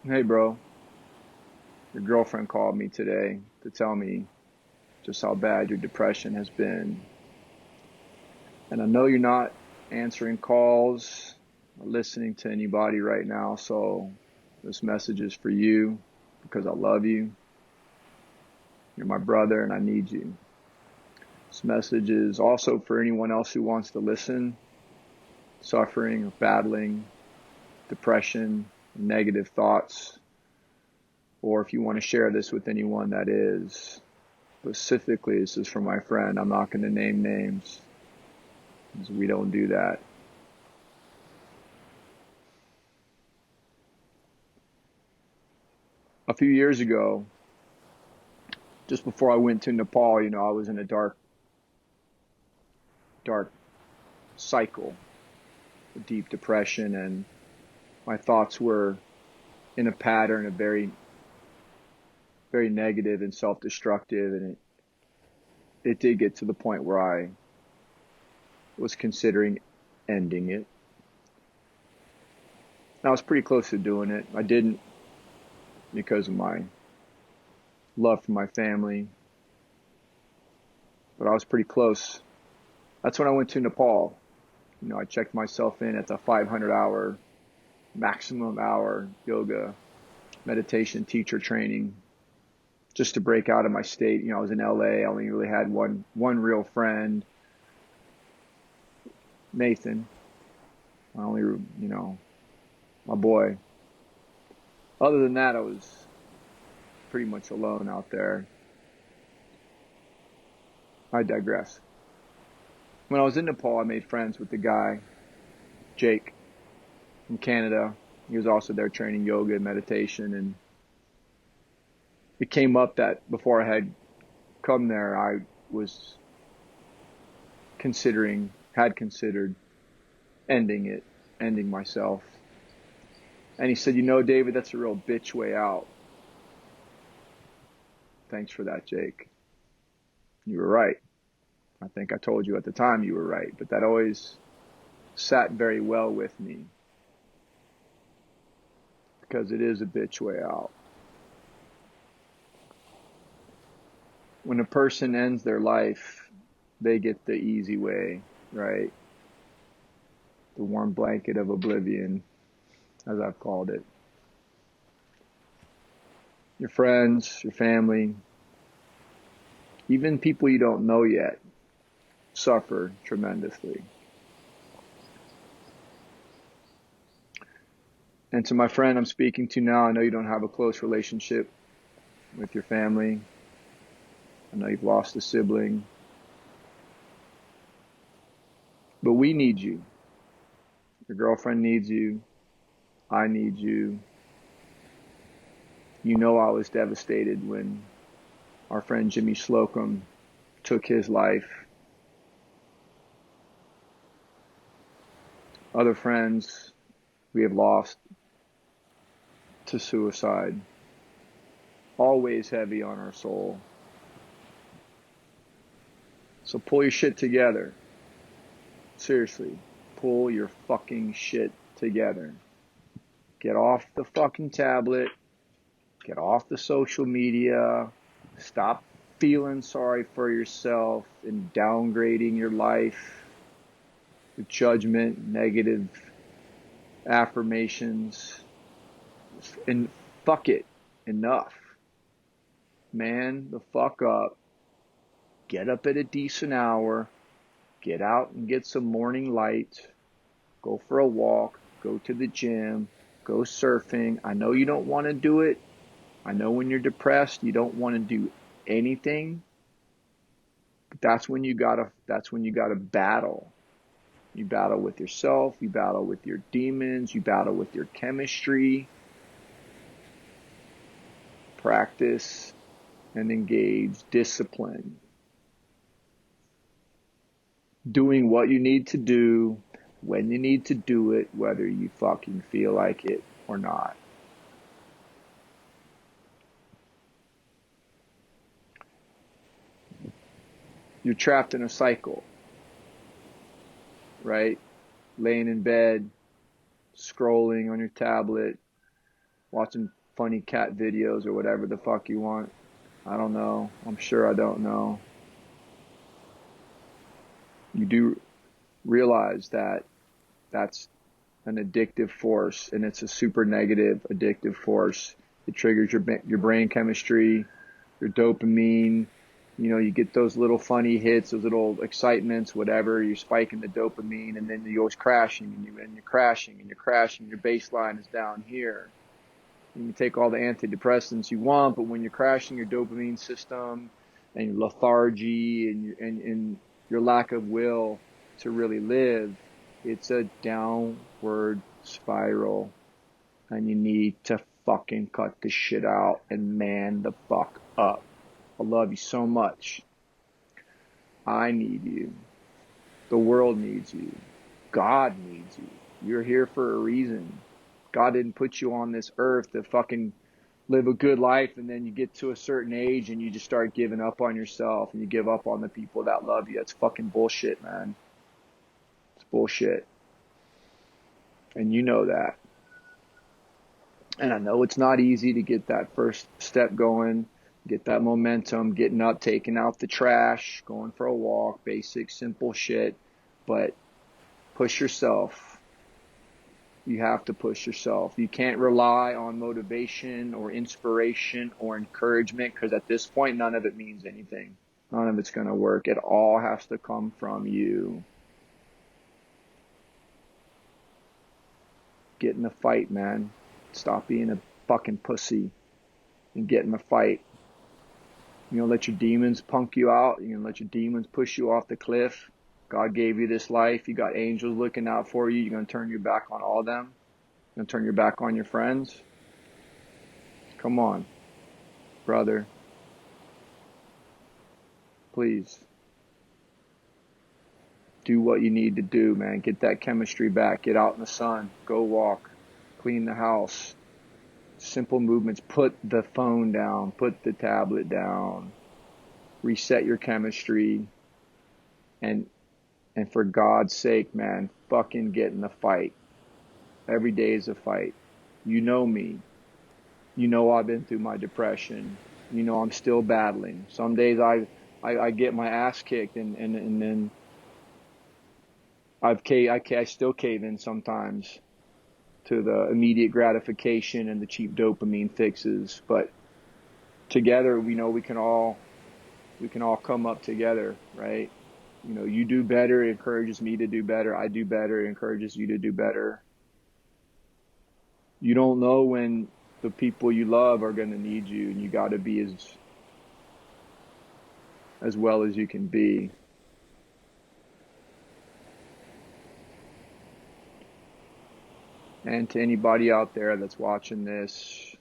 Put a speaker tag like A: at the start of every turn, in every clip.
A: Hey, bro, your girlfriend called me today to tell me just how bad your depression has been. And I know you're not answering calls or listening to anybody right now, so this message is for you because I love you. You're my brother and I need you. This message is also for anyone else who wants to listen, suffering or battling depression, negative thoughts, or if you want to share this with anyone that is. Specifically, this is for my friend. I'm not going to name names because we don't do that. A few years ago, just before I went to Nepal, I was in a dark cycle, a deep depression, and my thoughts were in a pattern of very negative and self-destructive. And it did get to the point where I was considering ending it. And I was pretty close to doing it. I didn't because of my love for my family, but I was pretty close. That's when I went to Nepal. I checked myself in at the 500-hour maximum hour yoga meditation teacher training just to break out of my state. I was in LA. I only really had one real friend, Nathan. I only, my boy. Other than that, I was pretty much alone out there. I digress. When I was in Nepal, I made friends with the guy, Jake, from Canada. He was also there training yoga and meditation. And it came up that before I had come there, I was had considered ending myself. And he said, David, that's a real bitch way out. Thanks for that, Jake. You were right. I think I told you at the time you were right, but that always sat very well with me because it is a bitch way out. When a person ends their life, they get the easy way, right? The warm blanket of oblivion, as I've called it. Your friends, your family, even people you don't know yet suffer tremendously. And to my friend I'm speaking to now, I know you don't have a close relationship with your family. I know you've lost a sibling. But we need you. Your girlfriend needs you. I need you. I was devastated when our friend Jimmy Slocum took his life. Other friends we have lost to suicide. Always heavy on our soul. So pull your shit together. Seriously, pull your fucking shit together. Get off the fucking tablet. Get off the social media. Stop feeling sorry for yourself and downgrading your life with judgment, negative affirmations. And fuck it. Enough. Man the fuck up. Get up at a decent hour. Get out and get some morning light. Go for a walk. Go to the gym. Go surfing. I know you don't want to do it. I know when you're depressed, you don't want to do anything. But that's when you gotta battle. You battle with yourself. You battle with your demons. You battle with your chemistry. Practice and engage discipline. Doing what you need to do, when you need to do it, whether you fucking feel like it or not. You're trapped in a cycle, right? Laying in bed, scrolling on your tablet, watching funny cat videos or whatever the fuck you want. I don't know. I'm sure I don't know. You do realize that that's an addictive force, and it's a super negative addictive force. It triggers your brain chemistry, your dopamine. You know, you get those little funny hits, those little excitements, whatever. You're spiking the dopamine, and then you're always crashing, and you're crashing, and you're crashing. Your baseline is down here. You can take all the antidepressants you want, but when you're crashing your dopamine system and your lethargy and your lack of will to really live, it's a downward spiral, and you need to fucking cut this shit out and man the fuck up. I love you so much. I need you. The world needs you. God needs you. You're here for a reason. God didn't put you on this earth to fucking live a good life, and then you get to a certain age and you just start giving up on yourself and you give up on the people that love you. That's fucking bullshit, man. It's bullshit. And you know that. And I know it's not easy to get that first step going, get that momentum, getting up, taking out the trash, going for a walk, basic, simple shit. But push yourself. You have to push yourself. You can't rely on motivation or inspiration or encouragement, because at this point, none of it means anything. None of it's going to work. It all has to come from you. Get in the fight, man. Stop being a fucking pussy and get in the fight. You know, let your demons punk you out. You're going to let your demons push you off the cliff. God gave you this life. You got angels looking out for you. You're going to turn your back on all of them. You're going to turn your back on your friends. Come on, brother. Please. Do what you need to do, man. Get that chemistry back. Get out in the sun. Go walk. Clean the house. Simple movements. Put the phone down. Put the tablet down. Reset your chemistry. And for God's sake, man, fucking get in the fight. Every day is a fight. You know me. You know I've been through my depression. You know I'm still battling. Some days I get my ass kicked, and then I still cave in sometimes to the immediate gratification and the cheap dopamine fixes. But together, we know we can all come up together, right? You know, you do better, it encourages me to do better. I do better, it encourages you to do better. You don't know when the people you love are going to need you, and you got to be as well as you can be. And to anybody out there that's watching this,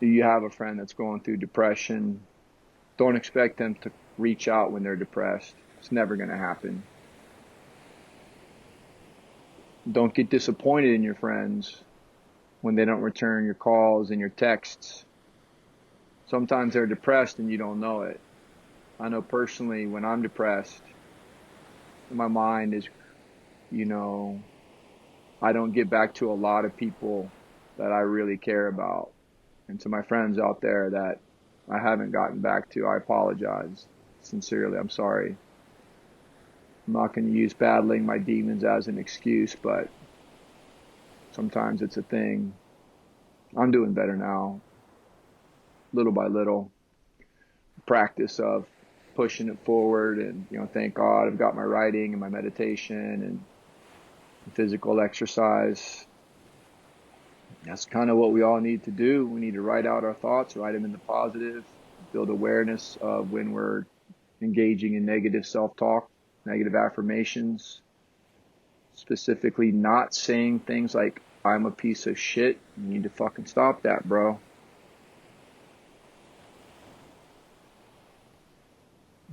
A: do you have a friend that's going through depression? Don't expect them to reach out when they're depressed. It's never going to happen. Don't get disappointed in your friends when they don't return your calls and your texts. Sometimes they're depressed and you don't know it. I know personally, when I'm depressed, my mind is, you know, I don't get back to a lot of people that I really care about. And to my friends out there that I haven't gotten back to, I apologize. Sincerely, I'm sorry. I'm not going to use battling my demons as an excuse, but sometimes it's a thing. I'm doing better now, little by little. Practice of pushing it forward, and, you know, thank God I've got my writing and my meditation and physical exercise. That's kind of what we all need to do. We need to write out our thoughts, write them in the positive, build awareness of when we're engaging in negative self-talk, negative affirmations, specifically not saying things like, I'm a piece of shit. You need to fucking stop that, bro.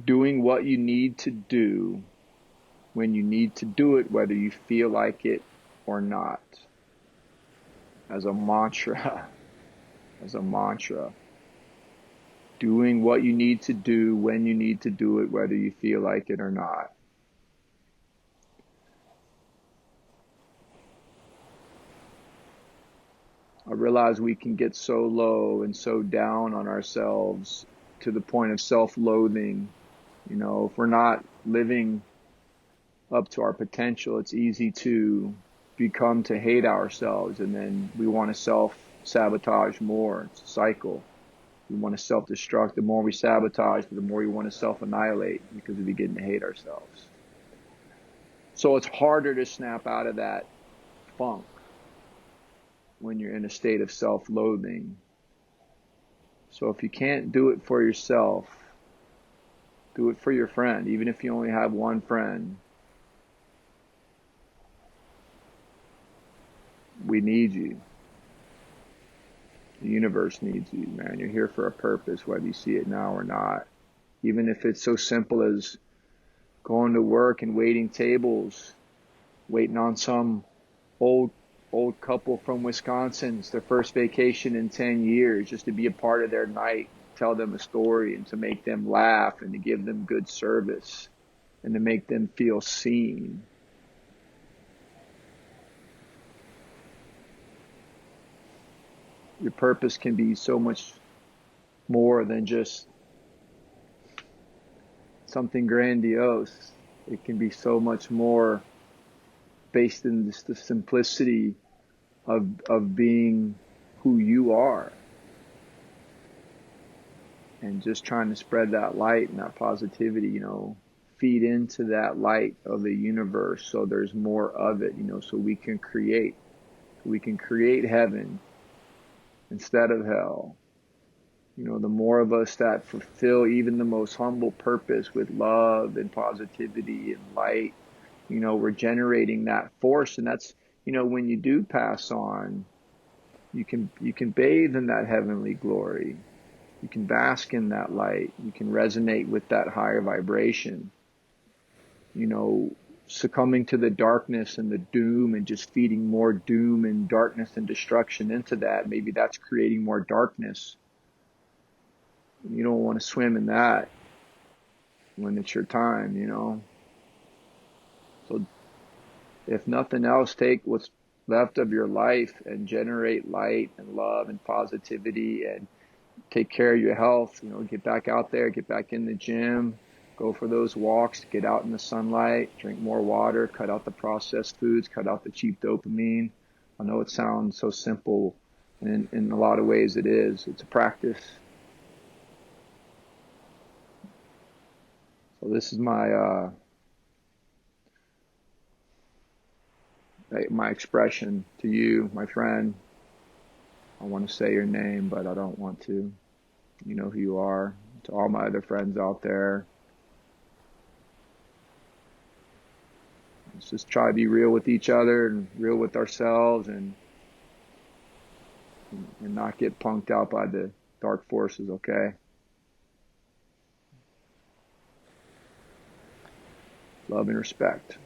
A: Doing what you need to do when you need to do it, whether you feel like it or not. As a mantra. Doing what you need to do when you need to do it, whether you feel like it or not. I realize we can get so low and so down on ourselves to the point of self-loathing. You know, if we're not living up to our potential, it's easy to become to hate ourselves, and then we want to self-sabotage more. It's a cycle. We want to self-destruct. The more we sabotage, the more we want to self-annihilate because we begin to hate ourselves. So it's harder to snap out of that funk when you're in a state of self-loathing. So if you can't do it for yourself, do it for your friend, even if you only have one friend. We need you. The universe needs you, man. You're here for a purpose, whether you see it now or not. Even if it's so simple as going to work and waiting tables, waiting on some old couple from Wisconsin. It's their first vacation in 10 years, just to be a part of their night, tell them a story, and to make them laugh, and to give them good service, and to make them feel seen. Your purpose can be so much more than just something grandiose. It can be so much more based in just the simplicity of being who you are, and just trying to spread that light and that positivity, you know, feed into that light of the universe so there's more of it, you know, so we can create heaven instead of hell. You know, the more of us that fulfill even the most humble purpose with love and positivity and light, you know, we're generating that force. And that's, you know, when you do pass on, you can bathe in that heavenly glory. You can bask in that light. You can resonate with that higher vibration. You know, succumbing to the darkness and the doom and just feeding more doom and darkness and destruction into that, maybe that's creating more darkness. You don't want to swim in that when it's your time, you know. So if nothing else, take what's left of your life and generate light and love and positivity, and take care of your health. You know, get back out there, get back in the gym, go for those walks, get out in the sunlight, drink more water, cut out the processed foods, cut out the cheap dopamine. I know it sounds so simple, and in a lot of ways it is. It's a practice. So this is my expression to you, my friend. I want to say your name, but I don't want to. You know who you are. To all my other friends out there, let's just try to be real with each other and real with ourselves, and not get punked out by the dark forces, okay? Love and respect.